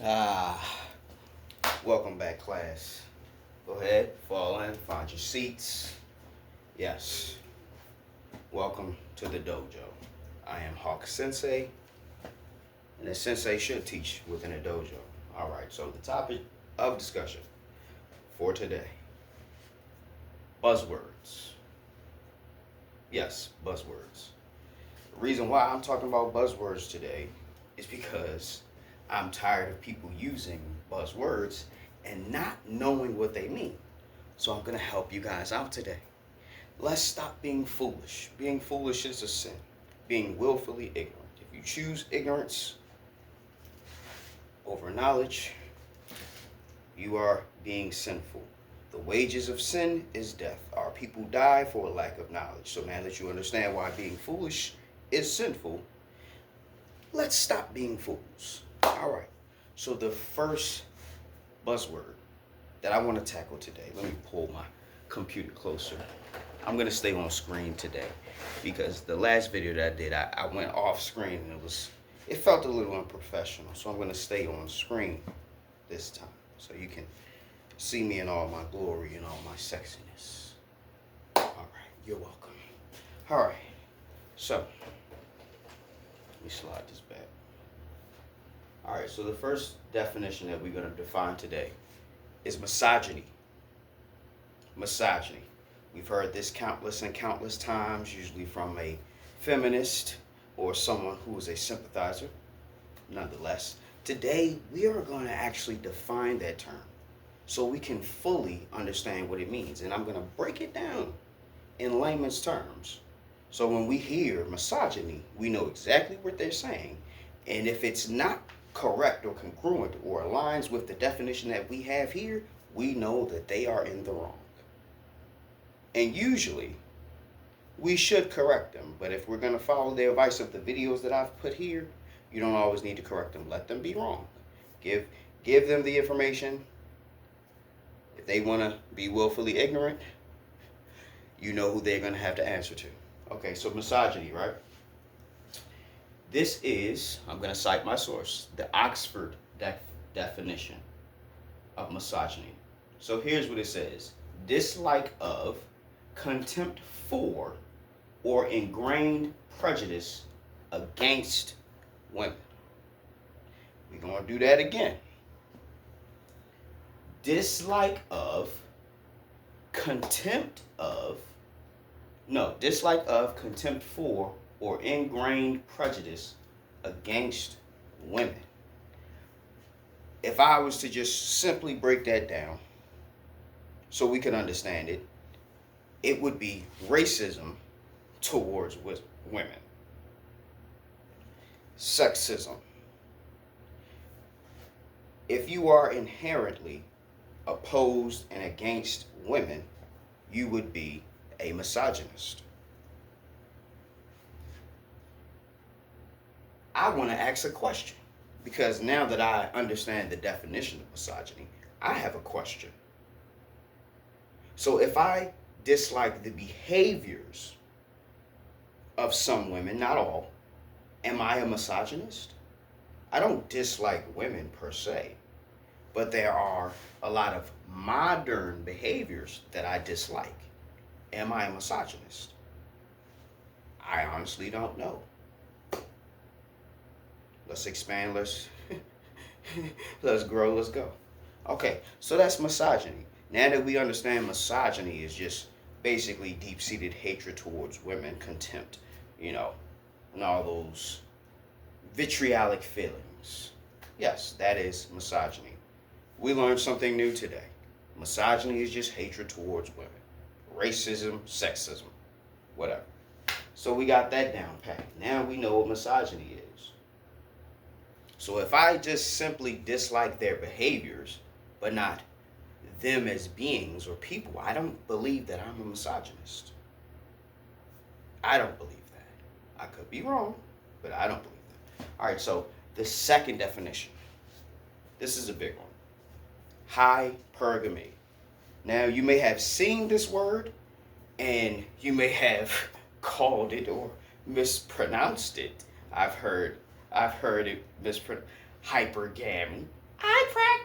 Ah, Welcome back, class. Go ahead, fall in, find your seats. Yes, welcome to the dojo. I am Hawk Sensei, and a sensei should teach within a dojo. All right, so the topic of discussion for today, buzzwords. Yes, buzzwords. The reason why I'm talking about buzzwords today is because I'm tired of people using buzzwords and not knowing what they mean. So I'm going to help you guys out today. Let's stop being foolish. Being foolish is a sin. Being willfully ignorant. If you choose ignorance over knowledge, you are being sinful. The wages of sin is death. Our people die for a lack of knowledge. So now that you understand why being foolish is sinful, let's stop being fools. All right. So the first buzzword that I want to tackle today, let me pull my computer closer. I'm going to stay on screen today because the last video that I did, I went off screen and it felt a little unprofessional. So I'm going to stay on screen this time so you can see me in all my glory and all my sexiness. All right. You're welcome. All right. So let me slide this back. All right, so the first definition that we're going to define today is misogyny. Misogyny. We've heard this countless and countless times, usually from a feminist or someone who is a sympathizer. Nonetheless, today we are going to actually define that term so we can fully understand what it means. And I'm going to break it down in layman's terms. So when we hear misogyny, we know exactly what they're saying. And if it's not correct or congruent or aligns with the definition that we have here, we know that they are in the wrong. And usually, we should correct them. But if we're going to follow the advice of the videos that I've put here, you don't always need to correct them. Let them be wrong. Give them the information. If they want to be willfully ignorant, you know who they're going to have to answer to. Okay, so misogyny, right? This is, I'm going to cite my source, the Oxford definition of misogyny. So here's what it says. Dislike of, contempt for, or ingrained prejudice against women. We're going to do that again. Dislike of, contempt of, contempt for, or ingrained prejudice against women. If I was to just simply break that down so we can understand it, it would be racism towards women, sexism. If you are inherently opposed and against women, you would be a misogynist. I want to ask a question because now that I understand the definition of misogyny, I have a question. So if I dislike the behaviors of some women, not all, am I a misogynist? I don't dislike women per se, but there are a lot of modern behaviors that I dislike. Am I a misogynist? I honestly don't know. Let's expand, let's grow, let's go. Okay, so that's misogyny. Now that we understand misogyny is just basically deep-seated hatred towards women, contempt, and all those vitriolic feelings. Yes, that is misogyny. We learned something new today. Misogyny is just hatred towards women. Racism, sexism, whatever. So we got that down pat. Now we know what misogyny is. So if I just simply dislike their behaviors, but not them as beings or people, I don't believe that I'm a misogynist. I don't believe that. I could be wrong, but I don't believe that. All right, so the second definition. This is a big one. Hypergamy. Now, you may have seen this word, and you may have called it or mispronounced it. I've heard it mispronounced hypergamy.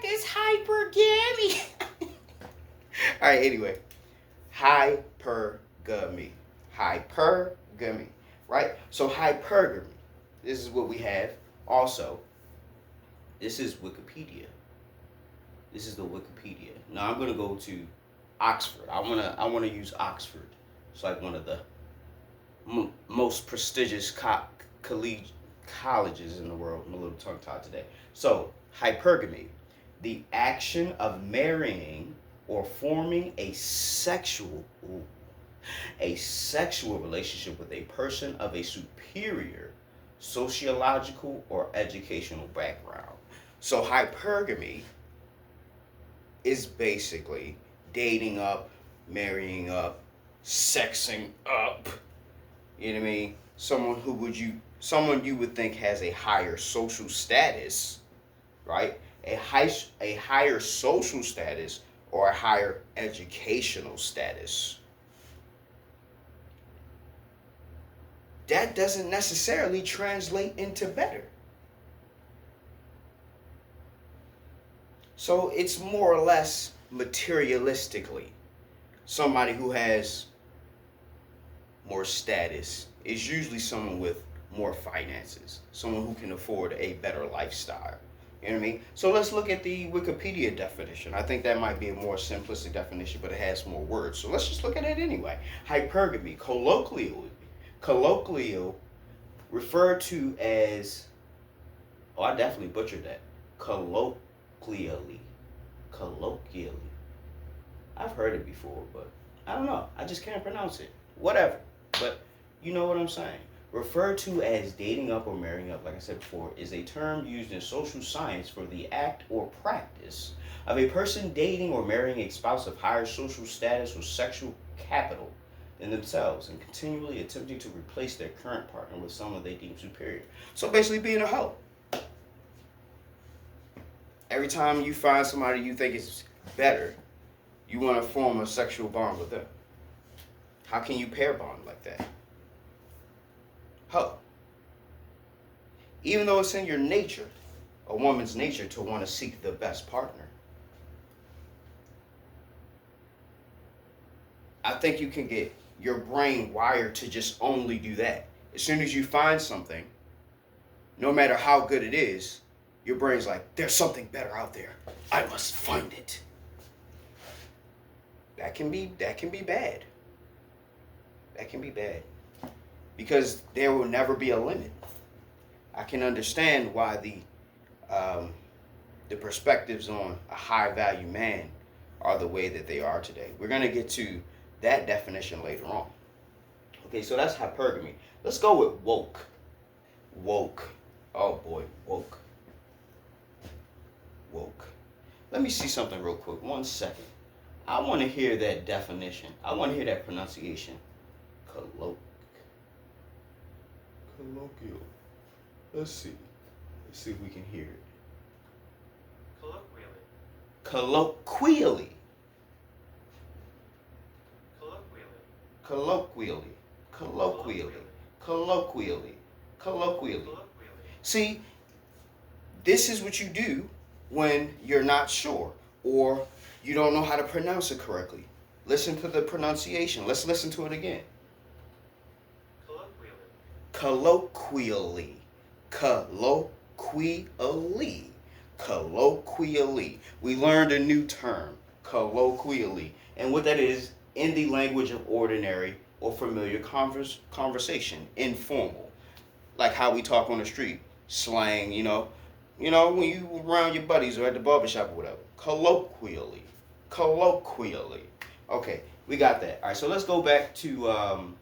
practice hypergamy. All right, anyway. Hypergamy. Hypergamy. Right? So hypergamy. This is what we have. Also, this is Wikipedia. This is the Wikipedia. Now I'm gonna go to Oxford. I wanna use Oxford. It's like one of the most prestigious colleges in the world. I'm a little tongue-tied today. So hypergamy, the action of marrying or forming a sexual relationship with a person of a superior sociological or educational background. So hypergamy is basically dating up, marrying up, sexing up. You know what I mean? Someone you would think has a higher social status, right? A higher social status or a higher educational status. That doesn't necessarily translate into better. So it's more or less materialistically. Somebody who has more status is usually someone with more finances, someone who can afford a better lifestyle. You know what I mean? So let's look at the Wikipedia definition. I think that might be a more simplistic definition, but it has more words. So let's just look at it anyway. Hypergamy, colloquial, referred to as, oh, I definitely butchered that. Colloquially. I've heard it before, but I don't know. I just can't pronounce it. Whatever. But you know what I'm saying. Referred to as dating up or marrying up, like I said before, is a term used in social science for the act or practice of a person dating or marrying a spouse of higher social status or sexual capital than themselves and continually attempting to replace their current partner with someone they deem superior. So basically being a hoe. Every time you find somebody you think is better, you want to form a sexual bond with them. How can you pair bond like that? Hoe. Even though it's in your nature, a woman's nature, to want to seek the best partner, I think you can get your brain wired to just only do that. As soon as you find something, no matter how good it is, your brain's like, there's something better out there. I must find it. That can be bad. That can be bad. Because there will never be a limit. I can understand why the perspectives on a high value man are the way that they are today. We're going to get to that definition later on. Okay, so that's hypergamy. Let's go with woke. Woke. Oh boy, woke. Woke. Let me see something real quick. 1 second. I want to hear that definition. I want to hear that pronunciation. Colloquial. Let's see. Let's see if we can hear it. Colloquially. See, this is what you do when you're not sure or you don't know how to pronounce it correctly. Listen to the pronunciation. Let's listen to it again. Colloquially. We learned a new term, colloquially. And what that is, in the language of ordinary or familiar conversation, informal. Like how we talk on the street, slang, you know, when you around your buddies or at the barbershop or whatever. Colloquially. Okay, we got that. All right, so let's go back to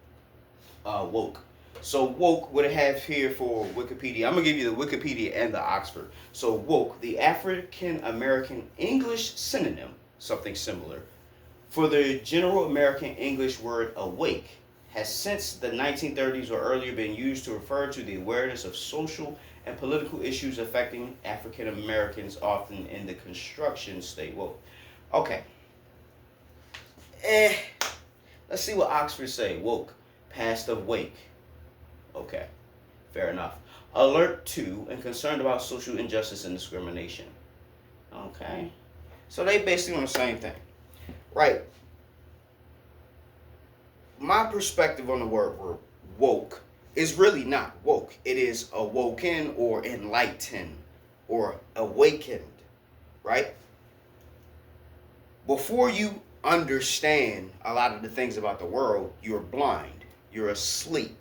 woke. So woke, what I have here for Wikipedia, I'm going to give you the Wikipedia and the Oxford. So woke, the African American English synonym, something similar, for the general American English word awake, has since the 1930s or earlier been used to refer to the awareness of social and political issues affecting African Americans, often in the construction state. Well, okay. Let's see what Oxford say. Woke, past of wake. Okay, fair enough. Alert to and concerned about social injustice and discrimination. Okay. So they basically on the same thing. Right. My perspective on the word woke is really not woke. It is awoken or enlightened or awakened, right? Before you understand a lot of the things about the world, you're blind. You're asleep.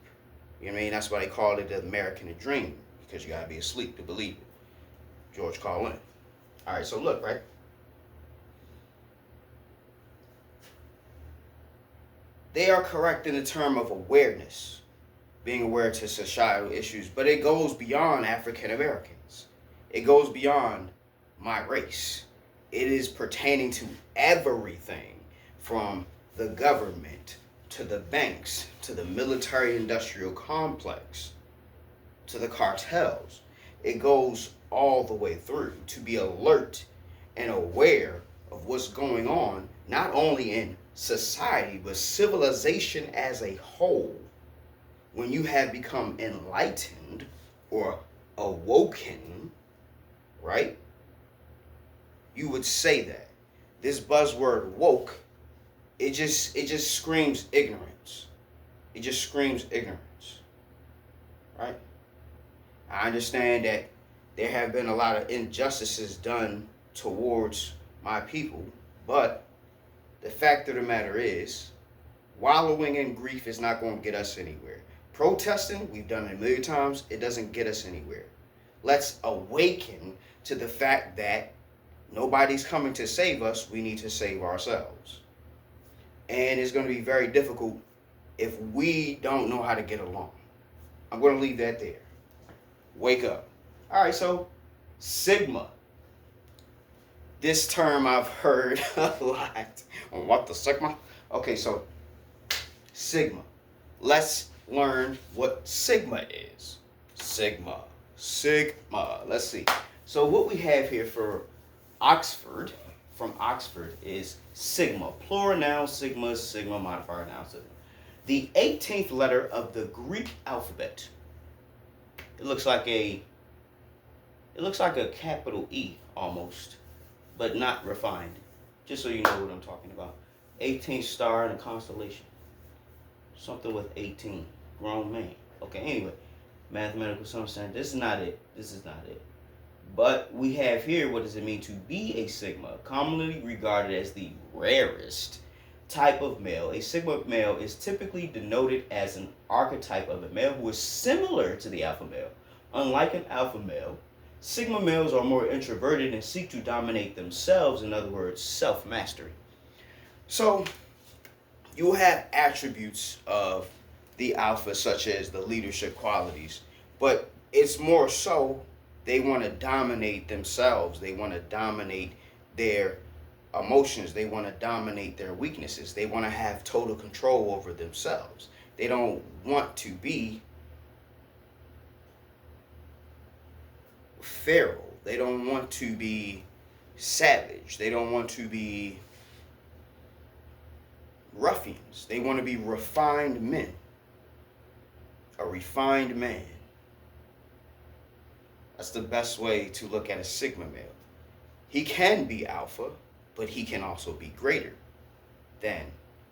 You know what I mean? That's why they call it the American dream, because you gotta be asleep to believe it. George Carlin. All right, so look, right? They are correct in the term of awareness, being aware to societal issues, but it goes beyond African Americans. It goes beyond my race. It is pertaining to everything from the government to the banks to the military industrial complex to the cartels. It goes all the way through to be alert and aware of what's going on, not only in society, but civilization as a whole. When you have become enlightened or awoken, right? You would say that. This buzzword woke, it just screams ignorance. It just screams ignorance. Right? I understand that there have been a lot of injustices done towards my people, but the fact of the matter is, wallowing in grief is not going to get us anywhere. Protesting, we've done it a million times, it doesn't get us anywhere. Let's awaken to the fact that nobody's coming to save us, we need to save ourselves. And it's going to be very difficult if we don't know how to get along. I'm going to leave that there. Wake up. All right, so Sigma. This term I've heard a lot. What the Sigma? Okay, so Sigma. Let's learn what Sigma is. Sigma. Let's see. So what we have here for Oxford, from Oxford, is Sigma. Plural noun, Sigma, Sigma, modifier noun, Sigma. The 18th letter of the Greek alphabet. It looks like a capital E almost, but not refined. Just so you know what I'm talking about. 18th star in a constellation. Something with 18. Grown man. Okay, anyway. Mathematical understanding. This is not it. But we have here, what does it mean to be a Sigma? Commonly regarded as the rarest type of male. A Sigma male is typically denoted as an archetype of a male who is similar to the alpha male. Unlike an alpha male, Sigma males are more introverted and seek to dominate themselves, in other words, self-mastery. So, you have attributes of the alpha, such as the leadership qualities, but it's more so they want to dominate themselves. They want to dominate their emotions. They want to dominate their weaknesses. They want to have total control over themselves. They don't want to be feral. They don't want to be savage. They don't want to be ruffians. They want to be refined men. A refined man. That's the best way to look at a Sigma male. He can be alpha, but he can also be greater than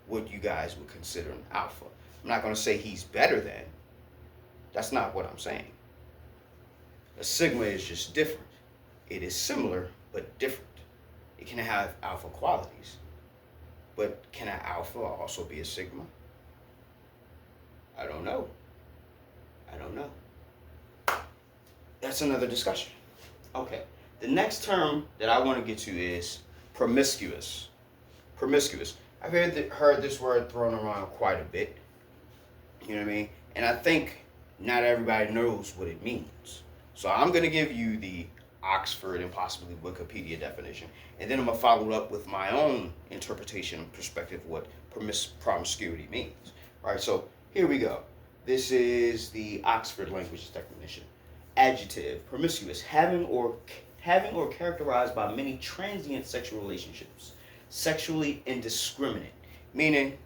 what you guys would consider an alpha. I'm not going to say he's better than. That's not what I'm saying. A Sigma is just different. It is similar, but different. It can have alpha qualities. But can an alpha also be a Sigma? I don't know. That's another discussion. Okay. The next term that I want to get to is promiscuous. Promiscuous. I've heard this word thrown around quite a bit. You know what I mean? And I think not everybody knows what it means. So I'm going to give you the Oxford and possibly Wikipedia definition. And then I'm going to follow it up with my own interpretation and perspective of what promiscuity means. All right, so here we go. This is the Oxford language definition. Adjective, promiscuous, having or characterized by many transient sexual relationships, sexually indiscriminate. Meaning,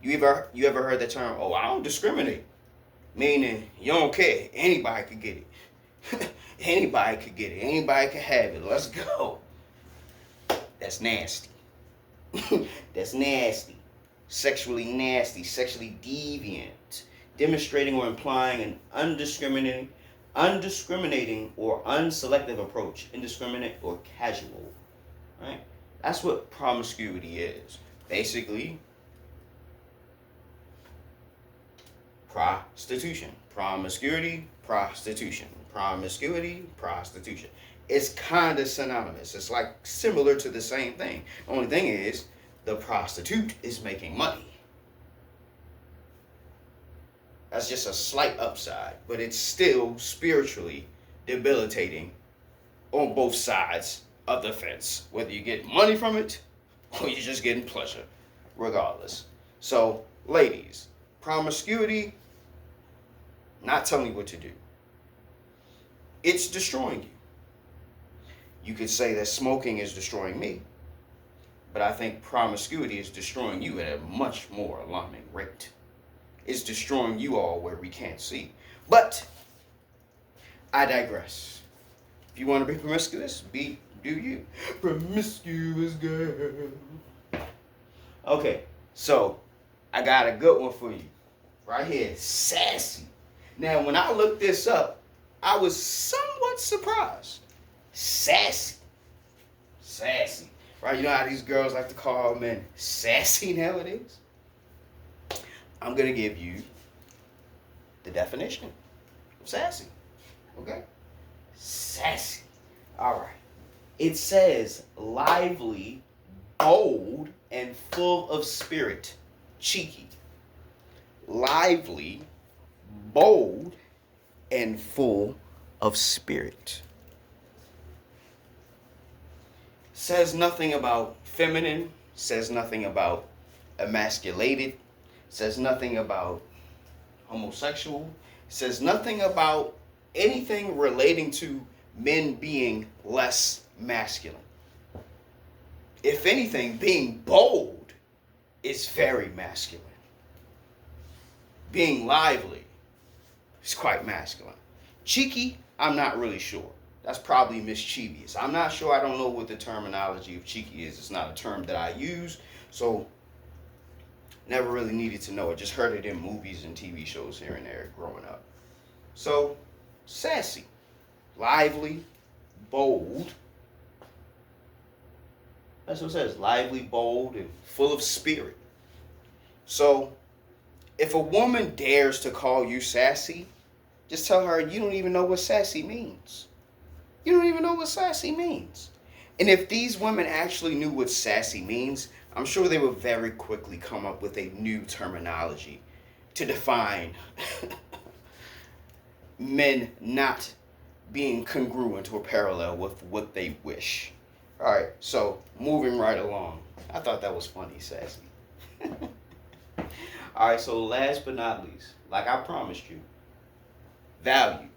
you ever heard the term, oh, I don't discriminate? Meaning, you don't care. Anybody could get it. Anybody could get it. Anybody could have it. Let's go. That's nasty. That's nasty. Sexually nasty, sexually deviant, demonstrating or implying an undiscriminating or unselective approach, indiscriminate or casual. Right? That's what promiscuity is. Basically, prostitution. Promiscuity, prostitution. Promiscuity, prostitution. It's kind of synonymous. It's like similar to the same thing. Only thing is, the prostitute is making money. That's just a slight upside, but it's still spiritually debilitating on both sides of the fence. Whether you get money from it or you're just getting pleasure, regardless. So, ladies, promiscuity, not telling you what to do. It's destroying you. You could say that smoking is destroying me, but I think promiscuity is destroying you at a much more alarming rate. It's destroying you all where we can't see. But I digress. If you want to be promiscuous, do you. Promiscuous girl. Okay, so I got a good one for you. Right here, sassy. Now, when I looked this up, I was somewhat surprised. Sassy. Sassy. Right? You know how these girls like to call men sassy nowadays? I'm going to give you the definition of sassy. Okay? Sassy. All right. It says lively, bold, and full of spirit. Cheeky. Lively, bold, and full of spirit. Says nothing about feminine, says nothing about emasculated, says nothing about homosexual, says nothing about anything relating to men being less masculine. If anything, being bold is very masculine. Being lively is quite masculine. Cheeky, I'm not really sure. That's probably mischievous. I'm not sure. I don't know what the terminology of cheeky is. It's not a term that I use, so never really needed to know it. Just heard it in movies and TV shows here and there growing up. So, sassy, lively, bold. That's what it says. Lively, bold, and full of spirit. So, if a woman dares to call you sassy, just tell her you don't even know what sassy means. You don't even know what sassy means. And if these women actually knew what sassy means, I'm sure they would very quickly come up with a new terminology to define men not being congruent or parallel with what they wish. All right, so moving right along. I thought that was funny, sassy. All right, so last but not least, like I promised you, value.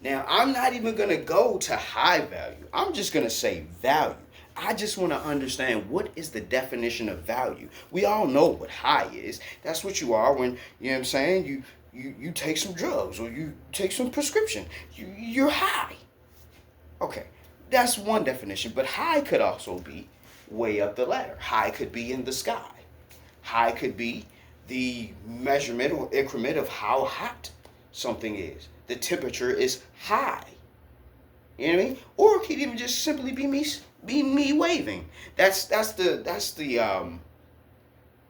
Now, I'm not even going to go to high value. I'm just going to say value. I just want to understand what is the definition of value. We all know what high is. That's what you are when, you know what I'm saying, you take some drugs or you take some prescription. You're high. Okay, that's one definition. But high could also be way up the ladder. High could be in the sky. High could be the measurement or increment of how hot something is. The temperature is high. You know what I mean? Or it could even just simply be me waving. That's the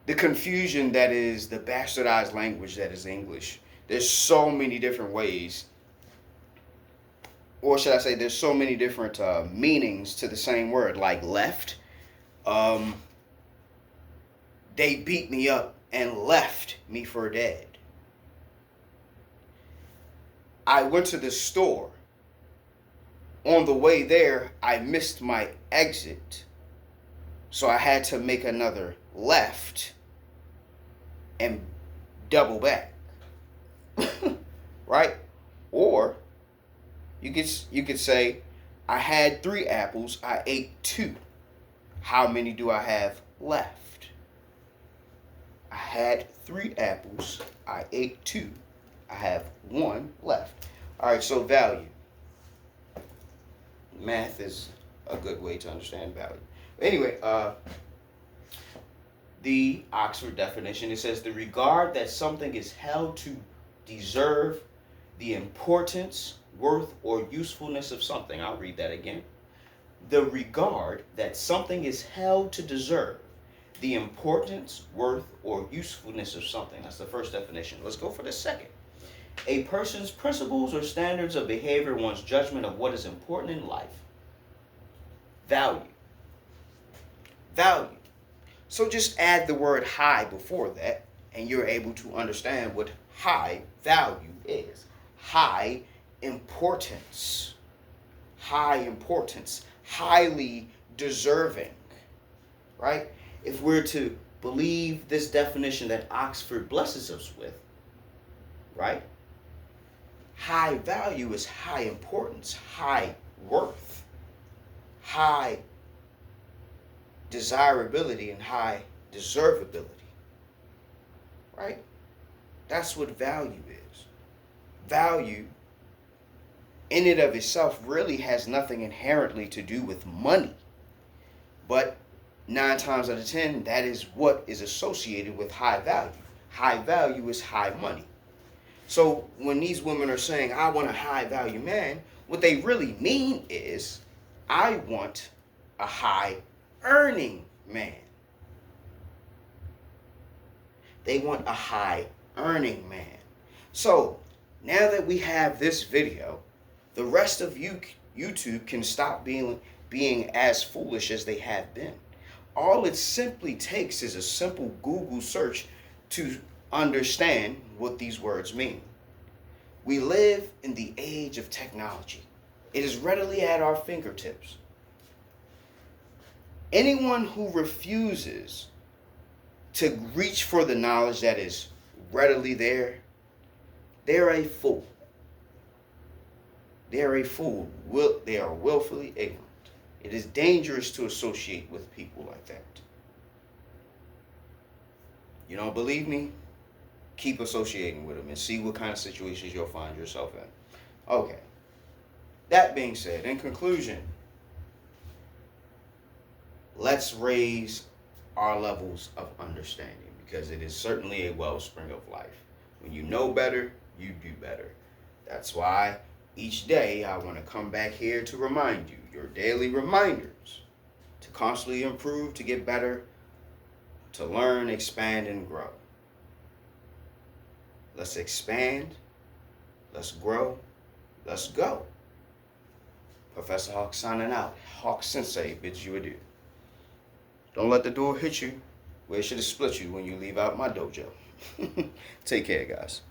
confusion that is the bastardized language that is English. There's so many different ways, or should I say, there's so many different meanings to the same word. Like left, they beat me up and left me for dead. I went to the store. On the way there, I missed my exit. So I had to make another left and double back. Right? Or you could say, I had 3 apples, I ate 2. How many do I have left? I had 3 apples, I ate 2. I have 1 left. All right, so value. Math is a good way to understand value. Anyway, the Oxford definition, it says the regard that something is held to deserve the importance, worth, or usefulness of something. I'll read that again. The regard that something is held to deserve the importance, worth, or usefulness of something. That's the first definition. Let's go for the second. A person's principles or standards of behavior, one's judgment of what is important in life. Value. Value. So just add the word high before that, and you're able to understand what high value is. High importance. High importance. Highly deserving. Right? If we're to believe this definition that Oxford blesses us with, right? High value is high importance, high worth, high desirability, and high deservability. Right? That's what value is. Value, in and of itself, really has nothing inherently to do with money. But 9 times out of 10, that is what is associated with high value. High value is high money. So when these women are saying, I want a high value man, what they really mean is, I want a high earning man. They want a high earning man. So now that we have this video, the rest of you YouTube can stop being as foolish as they have been. All it simply takes is a simple Google search to understand what these words mean. We live in the age of technology. It is readily at our fingertips. Anyone who refuses to reach for the knowledge that is readily there, they're a fool. They're a fool. They are willfully ignorant. It is dangerous to associate with people like that. You don't believe me? Keep associating with them and see what kind of situations you'll find yourself in. Okay. That being said, in conclusion, let's raise our levels of understanding, because it is certainly a wellspring of life. When you know better, you do better. That's why each day I want to come back here to remind you, your daily reminders, to constantly improve, to get better, to learn, expand, and grow. Let's expand, let's grow, let's go. Professor Hawk signing out. Hawk Sensei bids you adieu. Don't let the door hit you where it should have split you when you leave out my dojo. Take care, guys.